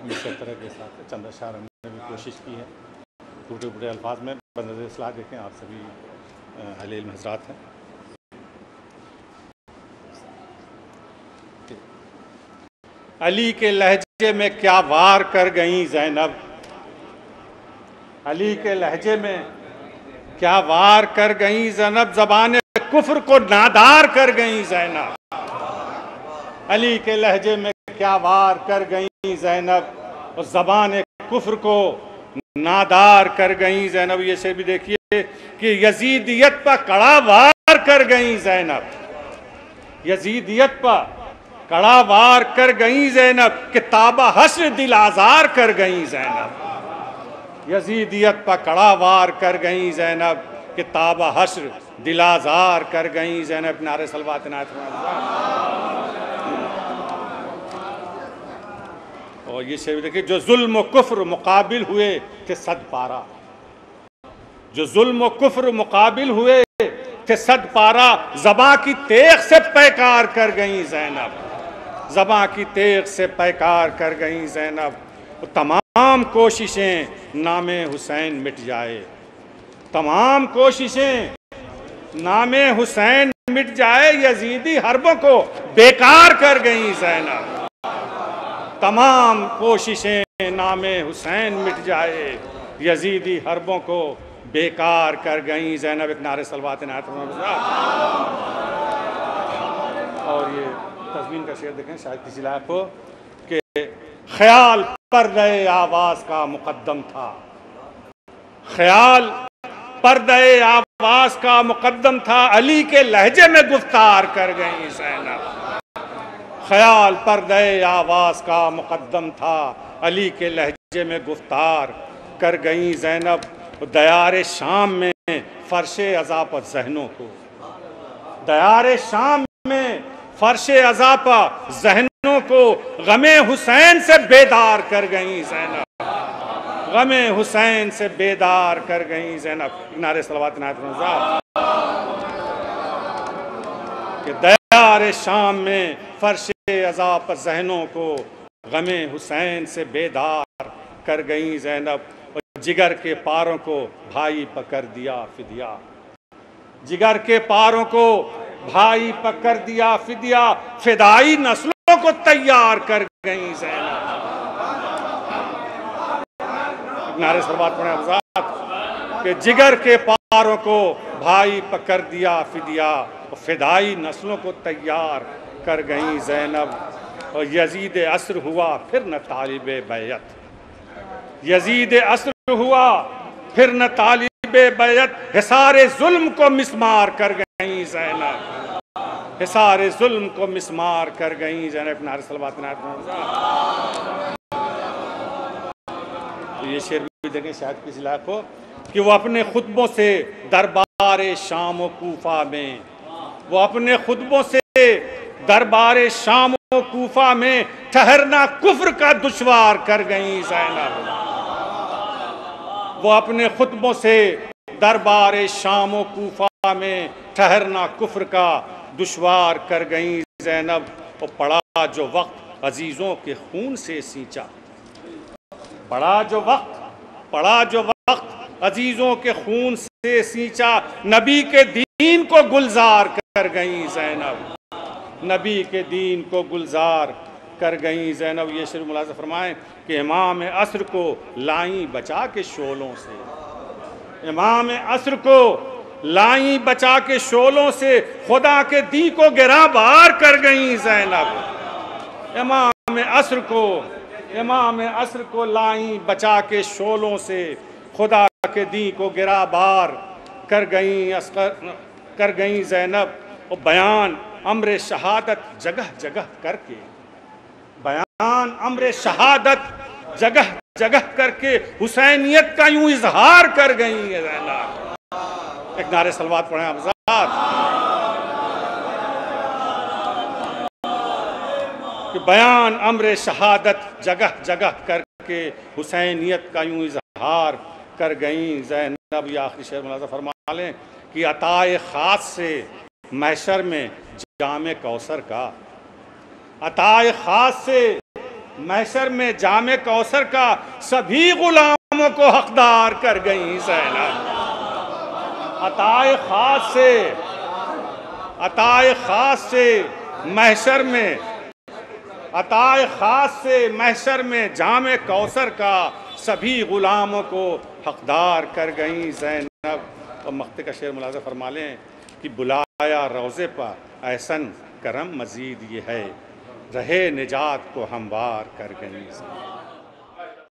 मुशतरा के साथ चंद अशार हमने भी कोशिश की है, टूटे फूटे अल्फाज में बंदे इस्लाह देखें। आप सभी अहले इल्म हज़रात हैं। अली के लहजे में क्या वार कर गई ज़ैनब, अली के लहजे में क्या वार कर गई ज़ैनब, ज़बान कुफ्र को नादार कर गई ज़ैनब। अली के लहजे में क्या वार कर गई ज़ैनब और ज़बान कुफ्र को नादार कर गई ज़ैनब। ये से भी देखिए कि यजीदियत पर कड़ा वार कर गई ज़ैनब, यजीदियत पर कड़ा वार कर गई ज़ैनब, किताबा हश्र दिल आज़ार कर गई ज़ैनब। यजीदियत पर कड़ा वार कर गई ज़ैनब, किताबा हश्र दिल आज़ार कर गई ज़ैनब। नारे सलवात और ये शेर देखिए, जो जुल्म कुफ्र मुकाबिल हुए थे सद पारा, जो जुल्म कुफ्र मुकाबिल हुए थे सद पारा, ज़बां की तेग से पैकार कर गई ज़ैनब, ज़बां की तेग से पैकार कर गई ज़ैनब। तमाम कोशिशें नामे हुसैन मिट जाए, तमाम कोशिशें नामे हुसैन मिट जाए, यजीदी हरबों को बेकार कर गई ज़ैनब। तमाम कोशिशें नामे हुसैन मिट जाए, यजीदी हरबों को बेकार कर गई ज़ैनब। एक नारे सलवात और ये तस्वीर का शेर देखें, शायद किसी लायक हो कि ख्याल पर्दे आवाज़ का मुकद्दम था, ख्याल पर्दे आवाज़ का मुकद्दम था, अली के लहजे में गुफ्तार कर गई ज़ैनब। ख्याल पर्दे आवाज़ का मुकद्दम था, अली के लहजे में गुफ्तार कर गई ज़ैनब। दयारे शाम में फर्शे अज़ा पर ज़हनों को, दयारे शाम में फर्शे अज़ा पर ज़हनों को गमे हुसैन से बेदार कर गई ज़ैनब, गमे हुसैन से बेदार कर गई ज़ैनब। नारे सलवात कि दयारे शाम में फर्शे अज़ा पर ज़हनों को गमे हुसैन से बेदार कर गई ज़ैनब। और जिगर के पारों को भाई पकड़ दिया फिदिया, जिगर के पारों को भाई पकड़ दिया फिदिया, फिदाई नस्लों को तैयार कर गई ज़ैनब। नारे सलवात पढ़े हज़रात कि जिगर के पारों को भाई पकड़ दिया फिदिया, फिदाई नस्लों को तैयार कर गई ज़ैनब। और यजीद अस्र हुआ फिर न तालिबे बैत, यजीद अस्र हुआ फिर न तालिबे बैत, हिसारे जुल्म को मिसमार कर गई ज़ैनब, हिसारे जुल्म को मिसमार कर गई ज़ैनब। नारे सलवात। तो ये शेर भी देखें, शायद किसी लायक हो कि वो अपने खुतबों से दरबार शाम व कूफा में, वो अपने खुतबों से दरबार शाम व कूफा में ठहरना कुफ्र का दुश्वार कर गई ज़ैनब। वो अपने खुतबों से दरबार शाम व कूफा में ठहरना कुफ्र का दुश्वार कर गई ज़ैनब। और पड़ा जो वक्त अजीज़ों के खून से सींचा, पड़ा जो वक्त, पड़ा जो वक्त अजीज़ों के खून से सींचा, नबी के दीन को गुलजार कर गई ज़ैनब, नबी के दीन को गुलजार कर गई ज़ैनब। ये शेर मुलाज़ा फरमाएं कि इमाम असर को लाई बचा के शोलों से, इमाम असर को लाई बचा के शोलों से, खुदा के दी को गिराबार कर गई ज़ैनब। इमाम असर को, इमाम असर को लाई बचा के शोलों से, खुदा के दी को गिराबार कर गई कर गई ज़ैनब। और बयान अम्र शहादत जगह जगह करके, बयान अम्र शहादत जगह जगह करके हुसैनियत का यूं इजहार कर गई है ज़ैनब। एक नारे सलवात पढ़े हज़रात कि बयान अम्र शहादत जगह जगह करके हुसैनियत का यूं इजहार कर गई ज़ैनब। या आखिरी शेर मुलाज़ा फरमा लें कि अताए ख़ास से महशर में जामे कौसर का, अताए ख़ास से महशर में जामे कौसर का सभी गुलामों को हकदार कर गई ज़ैनब। अताए खास से महशर में, अताए खास से महशर में जामे कौसर का सभी गुलामों को हकदार कर गई ज़ैनब। और मख्ते का शेर मुलाज़ा फरमा लें कि बुलाया रोज़े पर एहसन करम मजीद ये है, रहे निजात को हमवार कर गई।